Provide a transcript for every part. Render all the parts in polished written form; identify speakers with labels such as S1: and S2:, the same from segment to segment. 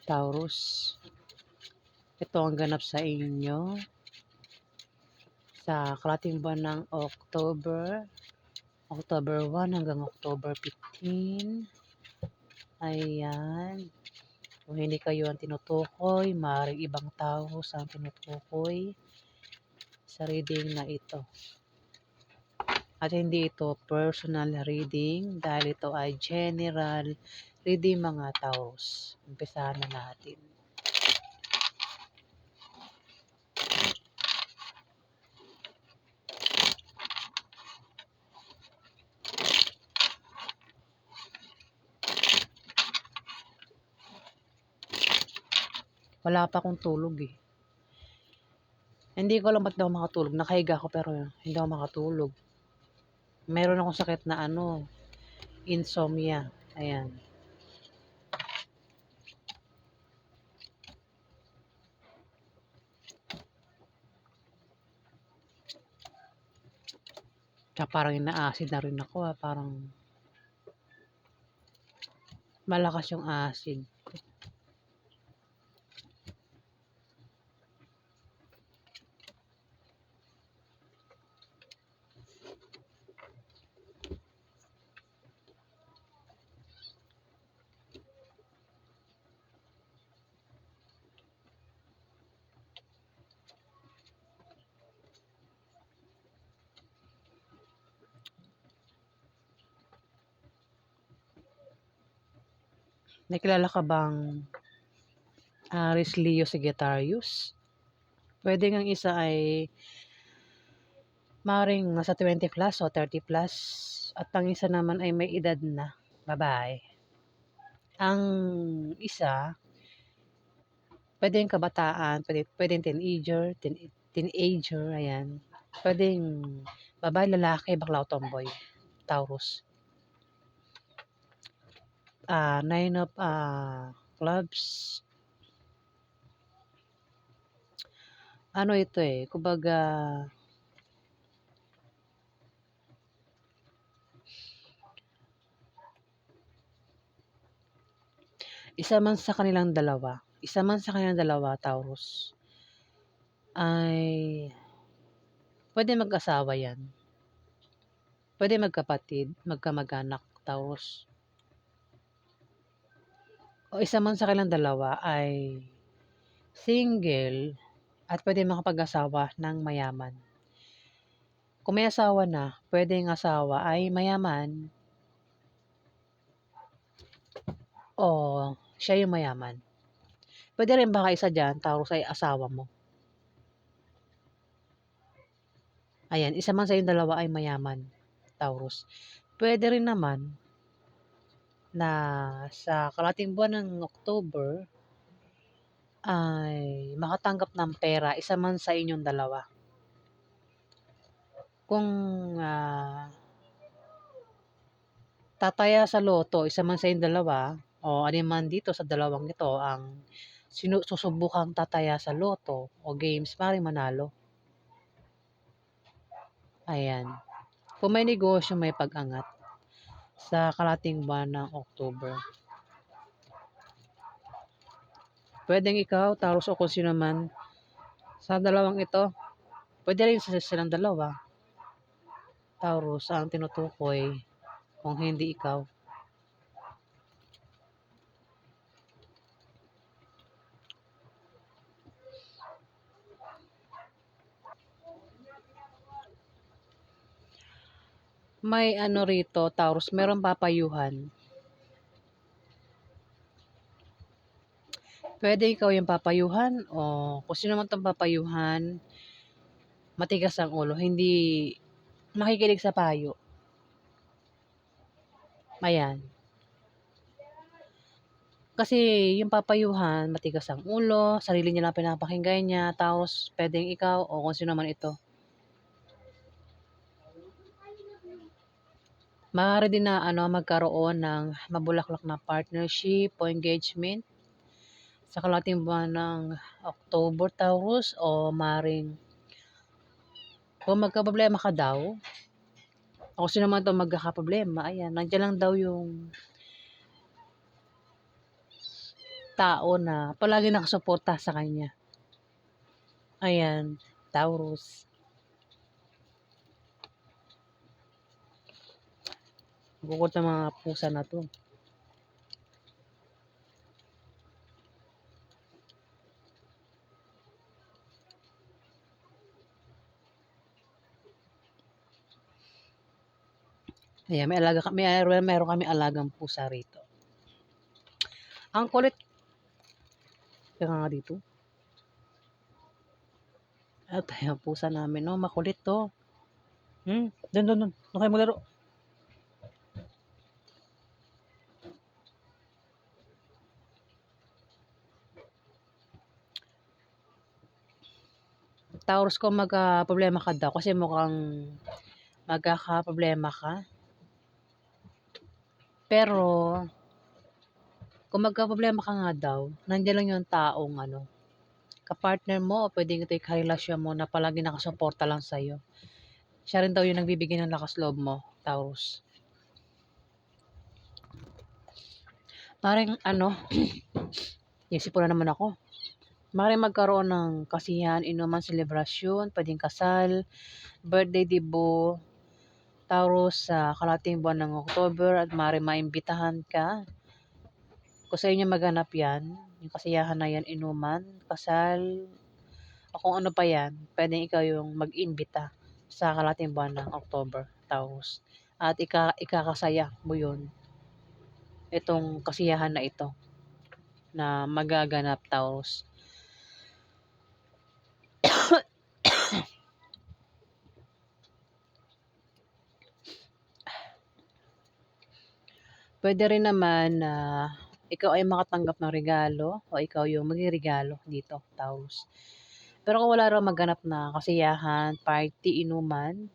S1: Taurus. Ito ang ganap sa inyo sa kalating buwan ng October 1 hanggang October 15. Ayan. Kung hindi kayo ang tinutukoy, maaaring ibang tao sa tinutukoy sa reading na ito. At hindi ito personal reading dahil ito ay general reading mga Taurus. Umpisahan na natin. Wala pa akong tulog eh. Hindi ko alam ba't daw makatulog. Nakahiga ako pero hindi ako makatulog. Meron akong sakit na insomnia. Ayan. Tsaka parang ina-acid na rin ako parang malakas yung acid. Nakilala ka bang Aries Leo Sagittarius? Pwede ngang isa ay maaaring nasa 20 plus o 30 plus at ang isa naman ay may edad na babae. Ang isa pwedeng kabataan, pwedeng teenager, ayan. Pwedeng babae, lalaki, bakla o tomboy, Taurus. Nine of clubs. Ano ito kumbaga, isa man sa kanilang dalawa, Taurus, ay pwede mag-asawa yan. Pwede magkapatid, magkamag-anak, Taurus. O isa man sa kanilang dalawa ay single at pwede makapag-asawa ng mayaman. Kung may asawa na, pwedeng asawa ay mayaman o siya yung mayaman. Pwede rin baka isa dyan, Taurus, ay asawa mo. Ayan, isa man sa yung dalawa ay mayaman, Taurus. Pwede rin naman na sa kalating buwan ng October ay makatanggap ng pera, isa man sa inyong dalawa. Kung tataya sa loto, isa man sa inyong dalawa, o alin man dito sa dalawang ito ang susubukang tataya sa loto o games, maaaring manalo. Ayan. Kung may negosyo, may pag-angat sa kalating buwan ng October. Pwedeng ikaw, Taurus, o kung sino man sa dalawang ito. Pwede rin sa silang dalawa, Taurus, ang tinutukoy kung hindi ikaw. May rito, Taurus, merong papayuhan. Pwede ikaw yung papayuhan o kung sino man itong papayuhan, matigas ang ulo, hindi makikinig sa payo. Ayan. Kasi yung papayuhan, matigas ang ulo, sarili niya lang pinapakinggan niya, tapos pwedeng ikaw o kung sino man ito. Maaari din na magkaroon ng mabulaklak na partnership o engagement sa kalating buwan ng October, Taurus, o maaaring kung magkaproblema ka daw, o kung sino man ito magkakaproblema, ayan, nandiyan lang daw yung tao na palagi nakasuporta sa kanya. Ayan, Taurus. Bukod sa mga pusa na 'to. Ayan, meron kaming alagang pusa rito. Ang kulit kaya nga dito. At ayan, pusa namin 'no, makulit 'to. Dun kayo maglaro. Taurus kung problema ka daw kasi mukhang magkakaproblema ka. Pero kung magkaproblema ka nga daw, nandiyan lang yung taong kapartner mo o puwedeng ito yung karelasyon mo na palaging nakasuporta lang sa'yo. Siya rin daw yung nagbibigay ng lakas loob mo, Taurus. Maaaring iisip na naman ako. Maaaring magkaroon ng kasiyahan, inuman, selebrasyon, puwedeng kasal, birthday debut, Taurus sa kalahating buwan ng October at maaaring maimbitahan ka. Kung sa inyo maganap 'yan, yung kasiyahan na 'yan, inuman, kasal, o kung ano pa 'yan, puwedeng ikaw yung mag-imbita sa kalahating buwan ng October, Taurus. At ikakasaya mo 'yun, itong kasiyahan na ito na magaganap, Taurus. Puwede rin naman na ikaw ay makatanggap ng regalo o ikaw yung regalo dito, Taurus. Pero kung wala raw maganap na kasiyahan, party, inuman,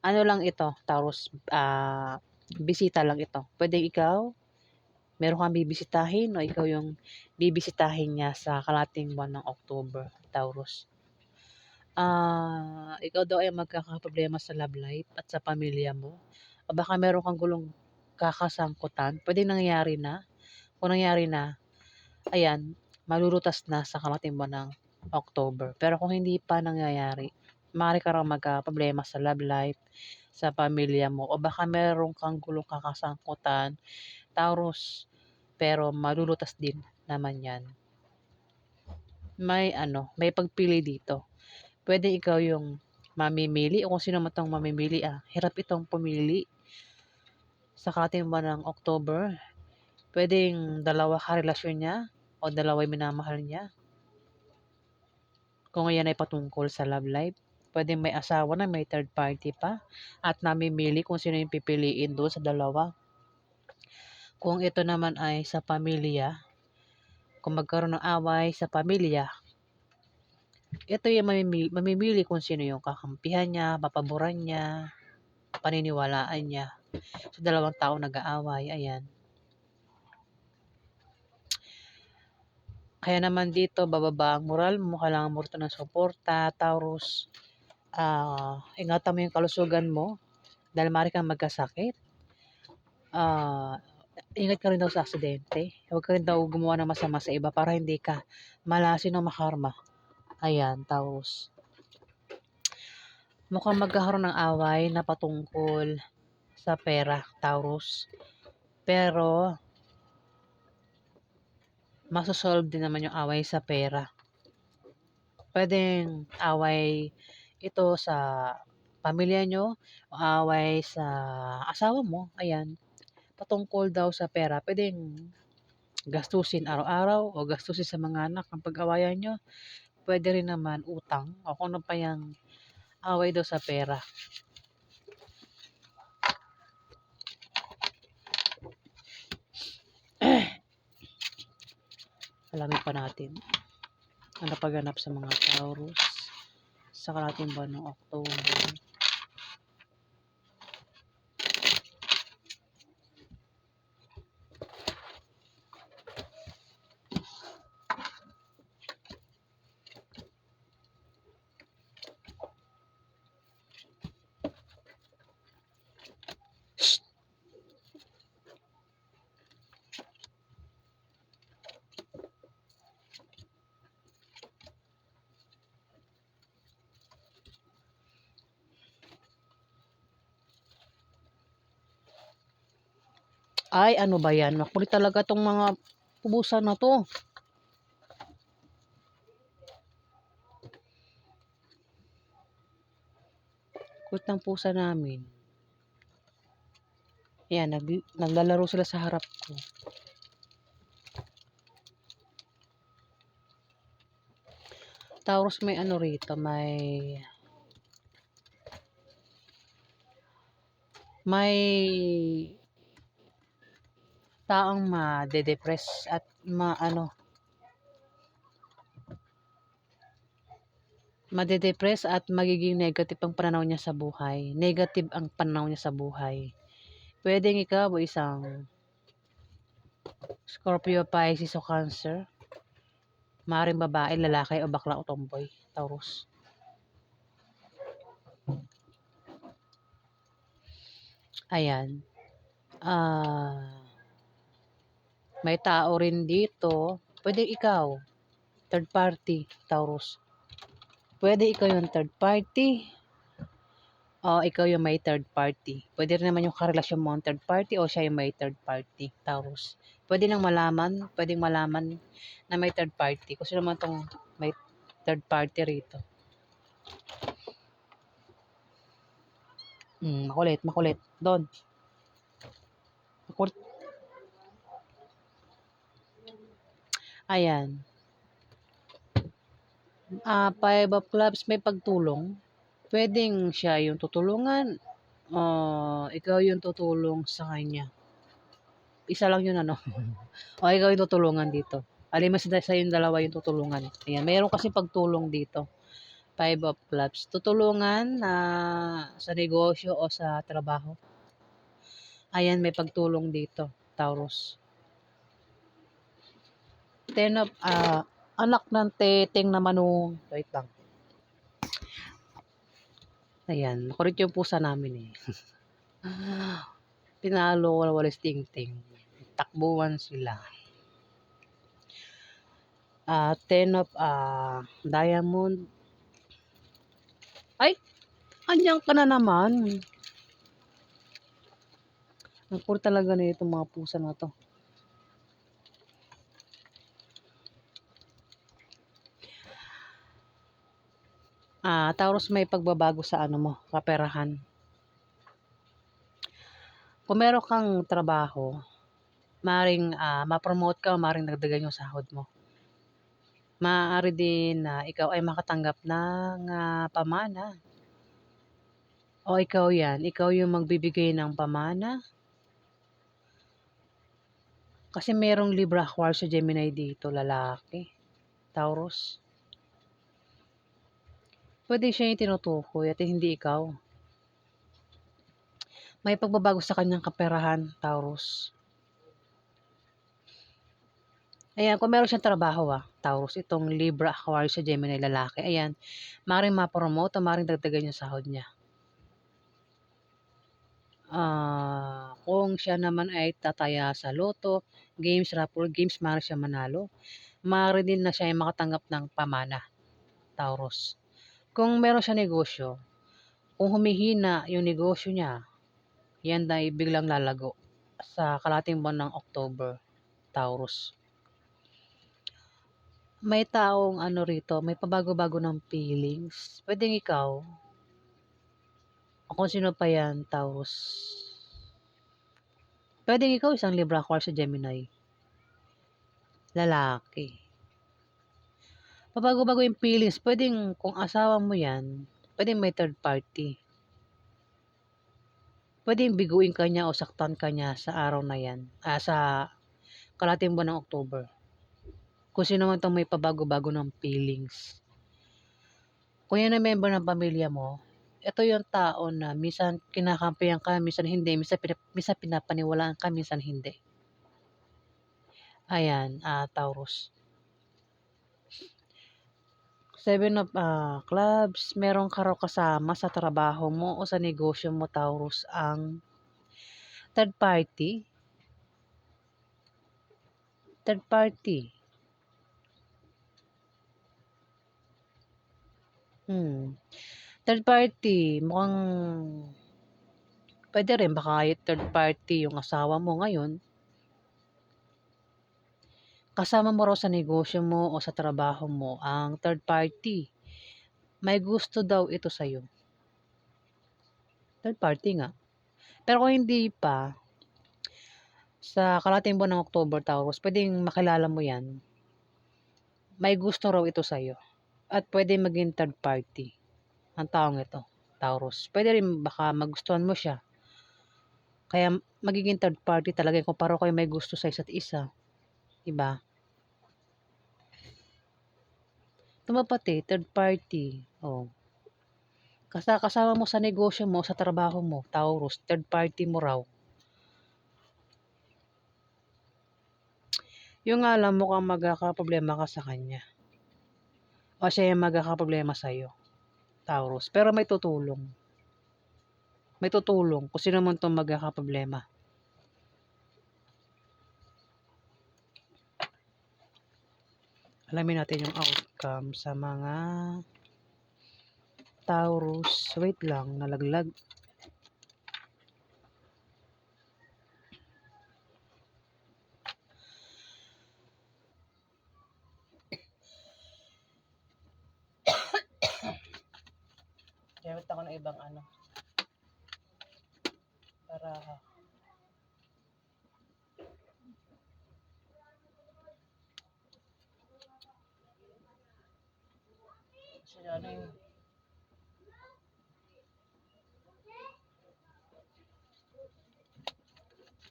S1: ano lang ito, Taurus, bisita lang ito. Puwedeng ikaw, meron kang bibisitahin o ikaw yung bibisitahin niya sa kalahating buwan ng October, Taurus. Ikaw daw ay magkakaproblema sa love life at sa pamilya mo o baka meron kang gulong kakasangkutan. Puwedeng nangyari na. Kung nangyari na, ayan, malulutas na sa kalahating buwan ng October. Pero kung hindi pa nangyayari, maaari ka raw magkaproblema sa love life, sa pamilya mo o baka meron kang gulong kakasangkutan, Taurus, pero malulutas din naman 'yan. May pagpili dito. Puwedeng ikaw yung mamimili o kung sino man 'tong mamimili, hirap itong pumili sa kalahating buwan ng October. Puwedeng dalawa karelasyon niya o dalawa yung minamahal niya. Kung iyan ay patungkol sa love life, puwedeng may asawa na, may third party pa at namimili kung sino yung pipiliin do'n sa dalawa. Kung ito naman ay sa pamilya, kung magkaroon ng away sa pamilya, ito yung mamimili kung sino yung kakampihan niya, papaboran niya, paniniwalaan niya sa dalawang taong nag-aaway, ayan. Kaya naman dito bababa ang moral mo, kailangan mo rito ng suporta, Taurus. Ingatan mo yung kalusugan mo dahil maaari kang magkasakit. Ingat ka rin daw sa aksidente. Huwag ka rin daw gumawa ng masama sa iba para hindi ka malasin o makarma. Ayan, Taurus. Mukhang magkakaroon ng away na patungkol sa pera, Taurus. Pero, masosolve din naman yung away sa pera. Pwedeng away ito sa pamilya nyo, o away sa asawa mo, ayan. Patungkol daw sa pera, pwedeng gastusin araw-araw o gastusin sa mga anak ang pag-awayan nyo. Pwede rin naman utang o kung ano pa yung away daw sa pera. Alamin pa natin ang napaganap sa mga Taurus sa kalahating buwan ng October. Ay, ano ba yan? Makulit talaga tong mga ubusan na to. Kulit ng pusa namin. Ayan, naglalaro sila sa harap ko. Tapos may ano rito, may taong ma-depress at made-depress at magiging negative ang pananaw niya sa buhay. Negative ang pananaw niya sa buhay. Pwedeng ikaw o isang Scorpio, Pisces o Cancer. Maaaring babae, lalaki o bakla o tomboy. Taurus. Ayan. May tao rin dito. Pwede ikaw. Third party. Taurus. Pwede ikaw yung third party. O ikaw yung may third party. Pwede rin naman yung karelasyon mo ang third party o siya yung may third party. Taurus. Pwedeng malaman na may third party. Kasi naman tong may third party rito. Makulit. Doon. Makulit. Ayan. Five of clubs, may pagtulong. Pwedeng siya yung tutulungan. Ikaw yung tutulong sa kanya. Isa lang yun ano. O ikaw yung tutulungan dito. Alin mas sa yung dalawa yung tutulungan. Ayan, mayroon kasi pagtulong dito. Five of clubs. Tutulungan sa negosyo o sa trabaho. Ayan, may pagtulong dito. Taurus. Ten of, anak ng teteng na manong. Wait lang. Ayan, makulit yung pusa namin eh. Pinalo ko walis ting-ting. Takbuhan sila. Ten of diamond. Ay, andiyan ka na naman. Ang cool talaga na itong mga pusa na to. Taurus, may pagbabago sa ano mo, kaperahan. Kung meron kang trabaho, maring ma-promote ka, maring dagdagan yung sahod mo. Maaari din na ikaw ay makatanggap ng pamana. O ikaw yung magbibigay ng pamana. Kasi merong Libra, Aquarius, Gemini dito, lalaki. Taurus. Pwede siya yung tinutukoy at hindi ikaw. May pagbabago sa kanyang kaperahan, Taurus. Ayan, kung meron siyang trabaho Taurus, itong Libra, Aquarius, Gemini, lalaki, ayan, maaaring ma-promote o maaaring dagdagan yung sahod niya. Kung siya naman ay tataya sa loto, games, raffle games, maaaring siya manalo. Maaari din na siya ay makatanggap ng pamana, Taurus. Kung meron siya negosyo, kung humihina yung negosyo niya, yan ay biglang lalago sa kalahating buwan ng October, Taurus. May taong ano rito, may pabago-bago ng feelings. Pwedeng ikaw, o kung sino pa yan, Taurus. Pwedeng ikaw isang Libra, Aquarius, Gemini. Lalaki. Pabago-bago yung feelings. Pwedeng kung asawa mo yan, pwedeng may third party. Pwedeng biguin ka niya o saktan ka niya sa araw na yan. Sa kalahating buwan ng October. Kung sino man itong may pabago-bago ng feelings. Kung yan ang member ng pamilya mo, ito yung tao na minsan kinakampihan ka, minsan hindi, minsan pinapaniwalaan ka, minsan hindi. Ayan, Taurus. Seven of clubs, meron ka raw kasama sa trabaho mo o sa negosyo mo, Taurus, ang third party. Third party. Third party, mukhang Puwede rin baka third party yung asawa mo ngayon, kasama mo raw sa negosyo mo o sa trabaho mo ang third party. May gusto daw ito sa'yo, third party nga. Pero kung hindi pa, sa kalahating buwan ng October, Taurus, puwedeng makilala mo 'yan. May gusto raw ito sa'yo at puwedeng maging third party ang taong ito, Taurus. Puwede rin baka magustuhan mo siya, kaya magiging third party talaga kung pareho kayo may gusto sa isa't isa, 'di ba? Tumapati, third party, oh. Kasama mo sa negosyo mo, sa trabaho mo, Taurus, third party mo raw. Yung nga lang mukhang magkakaproblema ka sa kanya o siya yung magkakaproblema sa'yo, Taurus. Pero may tutulong. May tutulong kung sino man 'tong magkakaproblema. Alamin natin yung outcome sa mga Taurus. Wait lang, nalaglag. Gamit ako ng ibang ano, para kasi ano yung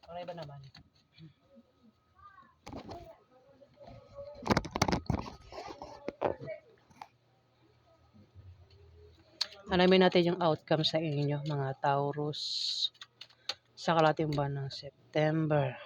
S1: para iba naman. Alamin natin yung outcome sa inyo, mga Taurus, sa kalahating buwan ng September.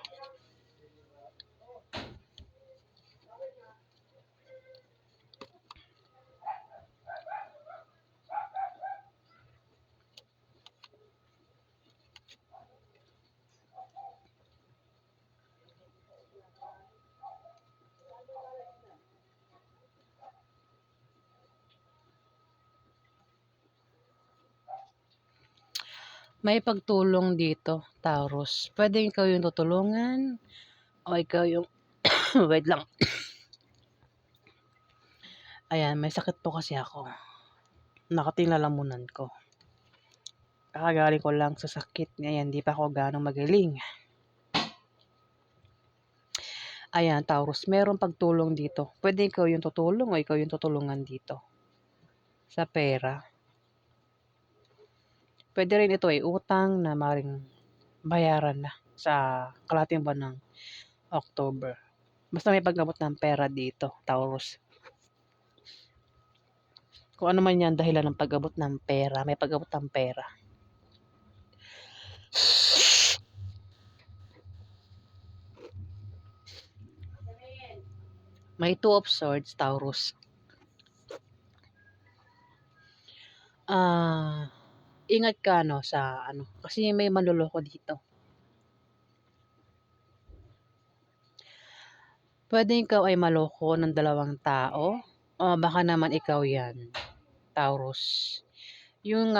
S1: May pagtulong dito, Taurus. Puwedeng ikaw yung tutulungan o ikaw yung wait lang. Ayan, may sakit po kasi ako. Nakating lalamunan ko. Kakagaling ko lang sa sakit, ngayon di pa ako gaanong magaling. Ayan, Taurus, merong pagtulong dito. Puwede ikaw yung tutulong o ikaw yung tutulungan dito sa pera. Puwede rin ito ay utang na maaaring bayaran na sa kalahating buwan ng October. Basta may pag-abot ng pera dito, Taurus. Kung ano man 'yan dahilan ng pag-abot ng pera, may pag-abot ng pera. May Two of Swords, Taurus. Ingat ka sa ano, kasi may manloloko dito. Puwedeng ikaw ay maloko ng dalawang tao o baka naman ikaw 'yan, Taurus. Yung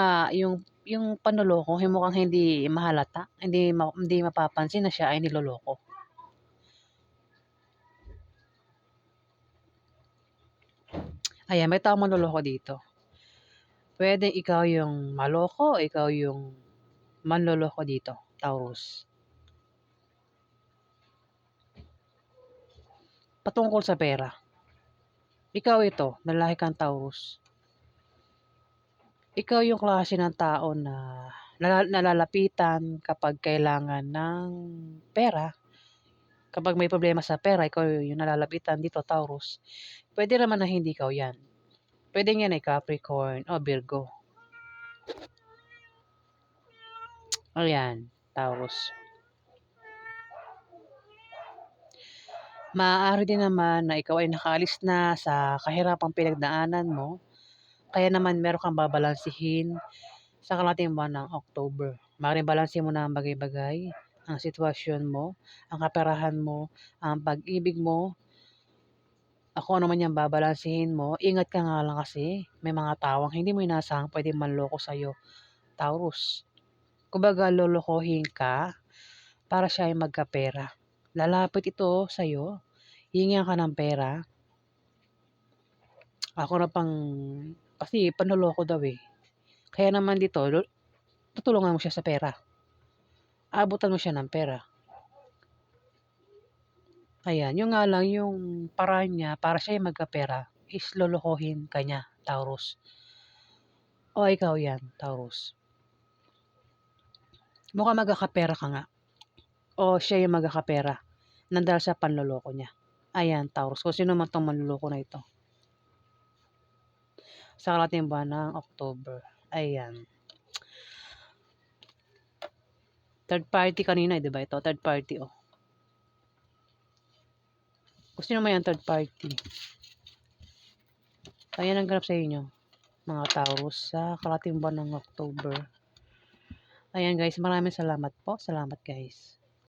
S1: panloloko mukhang hindi mahalata, hindi mapapansin na siya ay niloloko. Ayan, may taong manloloko dito. Puwedeng ikaw yung maloko, ikaw yung manloloko dito, Taurus. Patungkol sa pera. Ikaw ito, lalaki kang Taurus. Ikaw yung klase ng tao na nalalapitan kapag kailangan ng pera. Kapag may problema sa pera, ikaw yung nalalapitan dito, Taurus. Puwede naman na hindi ikaw 'yan. Puwedeng 'yan ay Capricorn o Virgo. Ayan, Taurus. Maaari din naman na ikaw ay nakaalis na sa kahirapang pinagdaanan mo, kaya naman meron kang babalansehin sa kalahating buwan ng October. Maaaring balansehin mo na ang bagay-bagay, ang sitwasyon mo, ang kaperahan mo, ang pag-ibig mo, kung ano man 'yang babalansehin mo. Ingat ka nga lang kasi may mga tawong hindi mo inaasahang puwedeng manloko sa'yo, Taurus. Kumbaga lolokohin ka para siya ay magkapera. Lalapit ito sa'yo, hihingian ka ng pera. Ako na pang kasi panloloko daw, eh. Kaya naman dito tutulungan mo siya sa pera. Aabutan mo siya ng pera. Ayan, yun nga lang yung paraan niya para siya ay magkapera is lolokohin ka niya, Taurus. O ikaw yan, Taurus. Mukhang magkakapera ka nga. O siya yung magkakapera nang dahil sa panloloko niya. Ayan, Taurus. Kung sino man tong manloloko na ito. Sa kalating buwan ng October. Ayan. Third party kanina, di ba ito? Third party, oh. Kung sino man yung third party. Ayan ang ganap sa inyo, mga Taurus, sa kalating buwan ng October. Ayan guys, maraming salamat po. Salamat guys.